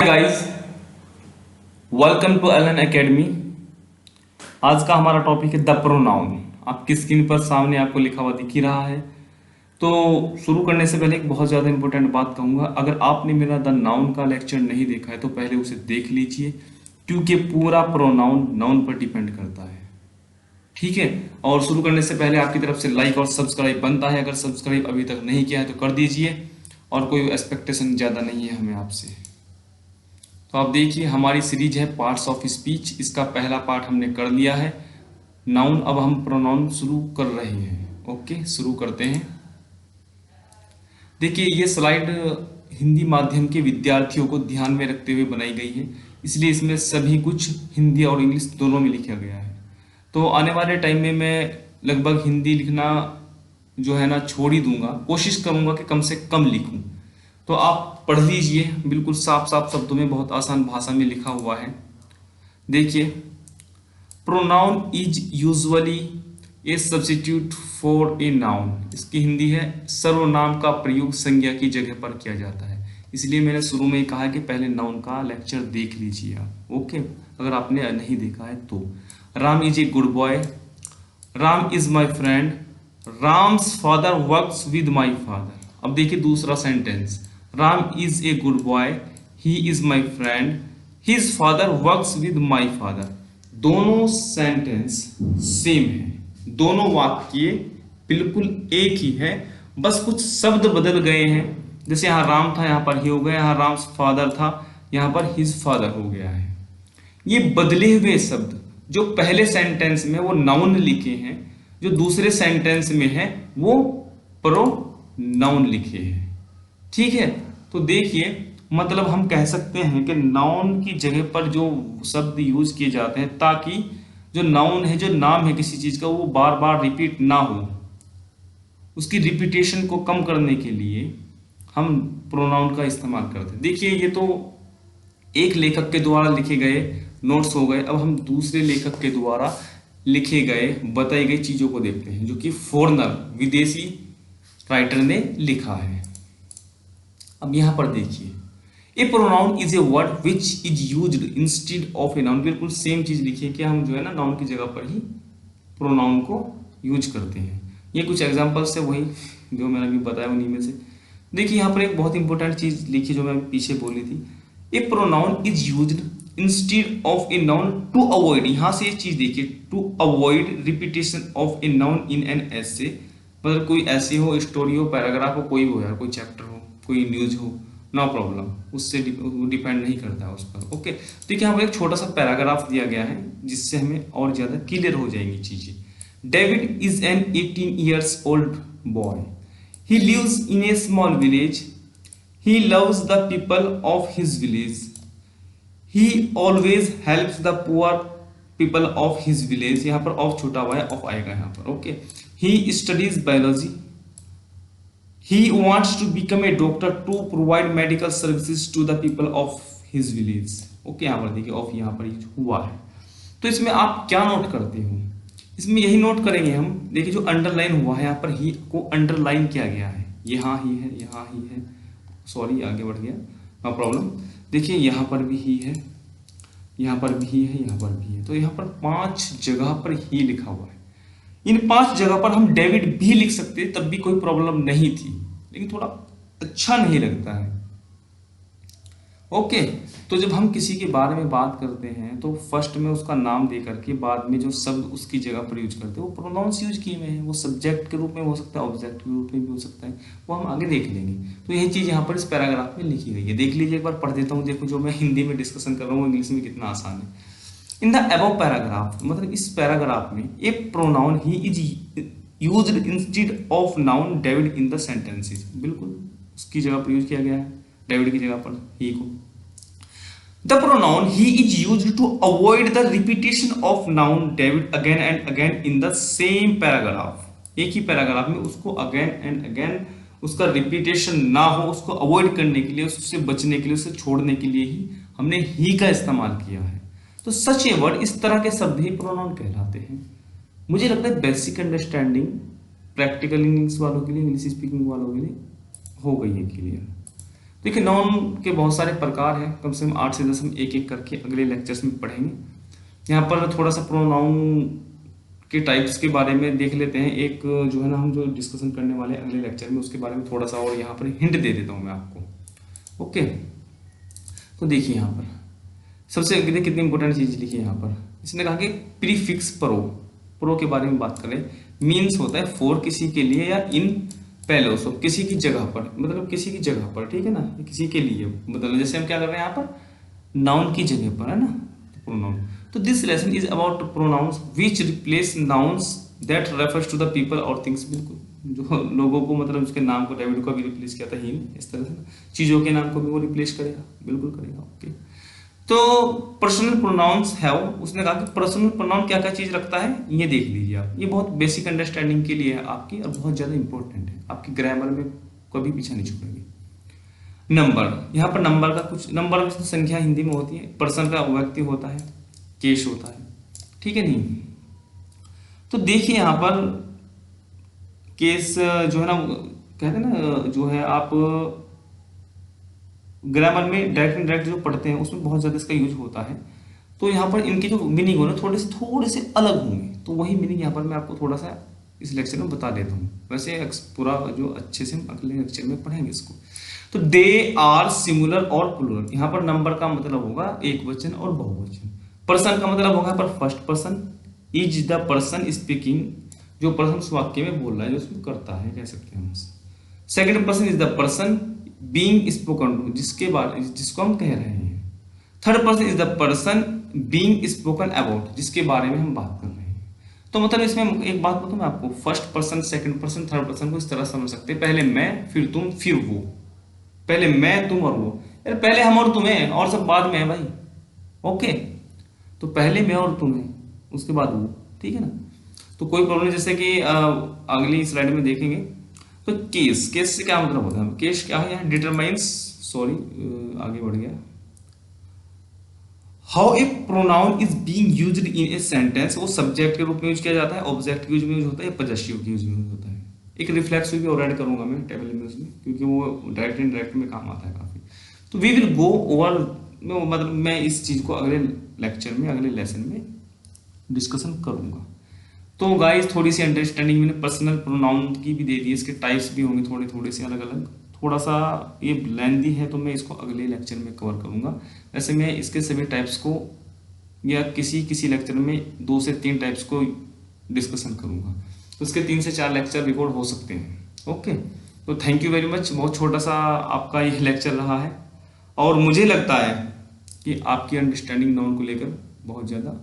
Guys, welcome to Allen academy. आज का हमारा टॉपिक है द प्रोनाउन। आपकी स्क्रीन पर सामने आपको लिखा हुआ दिख ही रहा है। तो शुरू करने से पहले एक बहुत ज़्यादा इंपॉर्टेंट बात कहूँगा। अगर आपने मेरा द नाउन का लेक्चर नहीं देखा है तो पहले उसे देख लीजिए, क्योंकि पूरा प्रोनाउन नाउन पर डिपेंड करता है। ठीक है। और शुरू करने से पहले आपकी तरफ से लाइक और सब्सक्राइब बनता है। अगर सब्सक्राइब अभी तक नहीं किया है तो कर दीजिए, और कोई एक्सपेक्टेशन ज़्यादा नहीं है हमें आपसे। तो आप देखिए, हमारी सीरीज है पार्ट्स ऑफ स्पीच। इसका पहला पार्ट हमने कर लिया है नाउन। अब हम प्रोनाउन शुरू कर रहे हैं। ओके, शुरू करते हैं। देखिए, ये स्लाइड हिंदी माध्यम के विद्यार्थियों को ध्यान में रखते हुए बनाई गई है, इसलिए इसमें सभी कुछ हिंदी और इंग्लिश दोनों में लिखा गया है। तो आने वाले टाइम में मैं लगभग हिंदी लिखना जो है ना छोड़ ही दूंगा। कोशिश करूंगा कि कम से कम लिखूं। तो आप पढ़ लीजिए, बिल्कुल साफ साफ शब्दों में, बहुत आसान भाषा में लिखा हुआ है। देखिए, pronoun is usually A substitute for a noun. इसकी हिंदी है सर्वनाम का प्रयोग संज्ञा की जगह पर किया जाता है। इसलिए मैंने शुरू में ही कहा कि पहले नाउन का लेक्चर देख लीजिए आप। ओके, अगर आपने नहीं देखा है तो। Ram is a good boy. Ram is my friend. Ram's father works with my father. अब देखिए दूसरा sentence, Ram is a good boy, he is my friend, his father works with my father. दोनों सेंटेंस सेम है, दोनों वाक्य बिल्कुल एक ही है, बस कुछ शब्द बदल गए हैं। जैसे यहाँ राम था, यहाँ पर ही हो गया। यहाँ राम फादर था, यहाँ पर हिज फादर हो गया है। ये बदले हुए शब्द जो पहले सेंटेंस में वो नाउन लिखे हैं, जो दूसरे सेंटेंस में है वो प्रोनाउन लिखे हैं। ठीक है। तो देखिए, मतलब हम कह सकते हैं कि नाउन की जगह पर जो शब्द यूज किए जाते हैं, ताकि जो नाउन है, जो नाम है किसी चीज का, वो बार बार रिपीट ना हो, उसकी रिपीटेशन को कम करने के लिए हम प्रोनाउन का इस्तेमाल करते हैं। देखिए, ये तो एक लेखक के द्वारा लिखे गए नोट्स हो गए। अब हम दूसरे लेखक के द्वारा लिखे गए बताई गई चीजों को देखते हैं, जो कि फॉरेनर, विदेशी राइटर ने लिखा है। अब यहां पर देखिए, a pronoun is a word which is used instead of a noun. बिल्कुल सेम चीज लिखी है कि हम जो है ना नाउन की जगह पर ही प्रोनाउन को यूज करते हैं। ये कुछ एग्जांपल्स है वही जो मैंने अभी बताया उन्हीं में से। देखिए, यहाँ पर एक बहुत इंपॉर्टेंट चीज लिखी जो मैं पीछे बोली थी, a pronoun is used instead of a noun to avoid. यहां से ये चीज देखिए, to avoid repetition of a noun in an essay. मतलब कोई ऐसे हो, स्टोरी हो, पैराग्राफ हो, कोई हो यार, कोई चैप्टर हो, कोई न्यूज हो, नो प्रॉब्लम, उससे डिपेंड नहीं करता है उस पर। ओके, तो यहाँ पर एक छोटा सा पैराग्राफ दिया गया है, जिससे हमें और ज्यादा क्लियर हो जाएंगी चीजें। David is an 18 years old boy. He lives in a small village. He loves the people of his village. He always helps the poor people of his village. यहाँ पर ऑफ छूटा हुआ है, ऑफ आएगा यहाँ पर। Okay, he studies biology. He wants to become a doctor to provide medical services to the people of his village. Okay, यहाँ पर देखिए ऑफ यहाँ पर हुआ है। तो इसमें आप क्या नोट करते हो? इसमें यही नोट करेंगे हम। देखिए, जो अंडरलाइन हुआ है यहाँ पर, ही को अंडरलाइन किया गया है। यहाँ ही है, यहाँ ही है, सॉरी आगे बढ़ गया, नो प्रॉब्लम। देखिए, यहाँ पर भी ही है, यहाँ पर भी ही है, यहाँ पर भी है। तो यहाँ पर 5 जगह पर ही लिखा हुआ है। इन 5 जगह पर हम डेविड भी लिख सकते, तब भी कोई प्रॉब्लम नहीं थी, लेकिन थोड़ा अच्छा नहीं लगता है। ओके, तो जब हम किसी के बारे में बात करते हैं तो फर्स्ट में उसका नाम दे करके बाद में जो शब्द उसकी जगह पर यूज करते हैं वो प्रोनाउंस यूज किए हुए हैं। वो सब्जेक्ट के रूप में हो सकता है, ऑब्जेक्ट के रूप में भी हो सकता है, वो हम आगे देख लेंगे। तो यही चीज यहाँ पर इस पैराग्राफ में लिखी गई है। देख लीजिए, एक बार पढ़ देता हूँ। देखो, जो मैं हिंदी में डिस्कशन कर रहा हूँ इंग्लिश में कितना आसान है। इन द अबव पैराग्राफ, मतलब इस पैराग्राफ में, a pronoun he is used instead of noun David in the sentences. बिल्कुल उसकी जगह पर यूज किया गया है, डेविड की जगह पर ही को। The pronoun he is used to avoid the repetition of noun David again and again in the same paragraph. एक ही पैराग्राफ में उसको again and again उसका रिपीटेशन ना हो, उसको अवॉइड करने के लिए, उससे बचने के लिए, उससे छोड़ने के लिए ही हमने ही का इस्तेमाल किया है। तो सच ए वर्ड, इस तरह के शब्द ही प्रोनाउन कहलाते हैं। मुझे लगता है बेसिक अंडरस्टैंडिंग प्रैक्टिकल इंग्लिश वालों के लिए, इंग्लिश स्पीकिंग वालों के लिए हो गई है क्लियर। देखिए नाउन के बहुत सारे प्रकार हैं, कम से कम 8 से 10 हम एक एक करके अगले लेक्चर्स में पढ़ेंगे। यहाँ पर थोड़ा सा प्रोनाउन के टाइप्स के बारे में देख लेते हैं। एक जो है ना हम जो डिस्कशन करने वाले हैं अगले लेक्चर में, उसके बारे में थोड़ा सा और यहाँ पर हिंट दे देता हूँ मैं आपको। ओके, तो देखिए यहाँ पर सबसे कितनी इंपॉर्टेंट चीज लिखी है यहाँ पर। इसने कहा कि प्रीफिक्स प्रो के बारे में बात करें, मीन्स होता है फॉर किसी के लिए या इन पेलोस किसी की जगह पर, मतलब किसी की जगह पर, ठीक है ना, किसी के लिए मतलब जैसे हम क्या कर रहे हैं यहाँ पर नाउन की जगह पर, है ना, प्रोनाउन। तो this lesson is about pronouns which replace nouns that refers to the people और थिंग्स। बिल्कुल जो लोगों को मतलब उसके नाम को डेविड को भी रिप्लेस किया था हिम, इस तरह से चीजों के नाम को भी वो रिप्लेस करेगा, बिल्कुल करेगा। ओके, तो पर्सनल प्रोनाउंस है वो, उसने कहा कि पर्सनल प्रोनाउन क्या क्या चीज रखता है ये देख लीजिए आप। ये बहुत बेसिक अंडरस्टैंडिंग के लिए है आपकी और बहुत ज्यादा इंपॉर्टेंट है, आपकी ग्रामर में कभी पीछा नहीं छोड़ेगी। नंबर, यहाँ पर नंबर का कुछ, नंबर की संख्या हिंदी में होती है, पर्सन का व्यक्ति होता है, केस होता है, ठीक है नहीं। तो देखिए यहाँ पर केस जो है ना, कहते हैं ना जो है आप ग्रामर में डायरेक्ट इनडायरेक्ट जो पढ़ते हैं उसमें बहुत ज्यादा इसका यूज होता है। तो यहाँ पर इनके जो मीनिंग हो ना थोड़े से अलग होंगे, तो वही मीनिंग यहाँ पर मैं आपको थोड़ा सा इस लेक्चर में बता देता हूँ। वैसे पूरा जो अच्छे से हम अगले लेक्चर में पढ़ेंगे इसको। तो दे आर सिमुलर और प्लूरल, यहाँ पर नंबर का मतलब होगा एक वचन और बहुवचन। पर्सन का मतलब होगा पर first person, is the person speaking, जो पर्सन उस वाक्य में बोल रहा है, जो उसमें करता है, कह सकते हैं हम। Second person is the person being spoken to, जिसको हम कह रहे हैं। Third person is the person being spoken about, जिसके बारे में हम बात कर रहे हैं। तो मतलब इसमें एक बात बताऊं मैं आपको, first person, second person, third person को इस तरह समझ सकते हैं, पहले मैं फिर तुम फिर वो, पहले मैं तुम और वो, यार पहले हम और तुम्हें और सब बाद में है भाई। ओके, तो पहले मैं और तुम्हें उसके बाद वो, ठीक है ना। तो कोई प्रॉब्लम, जैसे कि अगली स्लाइड में देखेंगे। तो केस से क्या मतलब होता है, केस क्या है, डिटरमाइंस, सॉरी आगे बढ़ गया, how a pronoun is being used in a sentence, वो सब्जेक्ट के रूप में यूज किया जाता है, ऑब्जेक्ट के यूज में यूज होता है, पजेसिव के यूज में यूज होता है। एक रिफ्लेक्सिव भी और ऐड करूंगा मैं टेबल में उसमें, क्योंकि वो डायरेक्ट इनडायरेक्ट में काम आता है काफी। तो वी विल गो ओवर, मतलब मैं इस चीज को अगले लेक्चर में, अगले लेसन में डिस्कशन करूंगा। तो गाइस थोड़ी सी अंडरस्टैंडिंग मैंने पर्सनल प्रोनाउन की भी दे दी, इसके टाइप्स भी होंगे थोड़े थोड़े से अलग अलग। थोड़ा सा ये लेंथी है तो मैं इसको अगले लेक्चर में कवर करूंगा। वैसे मैं इसके सभी टाइप्स को या किसी लेक्चर में 2 से 3 टाइप्स को डिस्कशन करूंगा, तो उसके 3 से 4 लेक्चर रिकॉर्ड हो सकते हैं। ओके, तो थैंक यू वेरी मच। बहुत छोटा सा आपका ये लेक्चर रहा है और मुझे लगता है कि आपकी अंडरस्टैंडिंग नाउन को लेकर बहुत ज़्यादा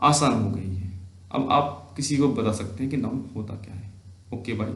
आसान हो गई है। अब आप किसी को बता सकते हैं कि नाउन होता क्या है। Okay bye.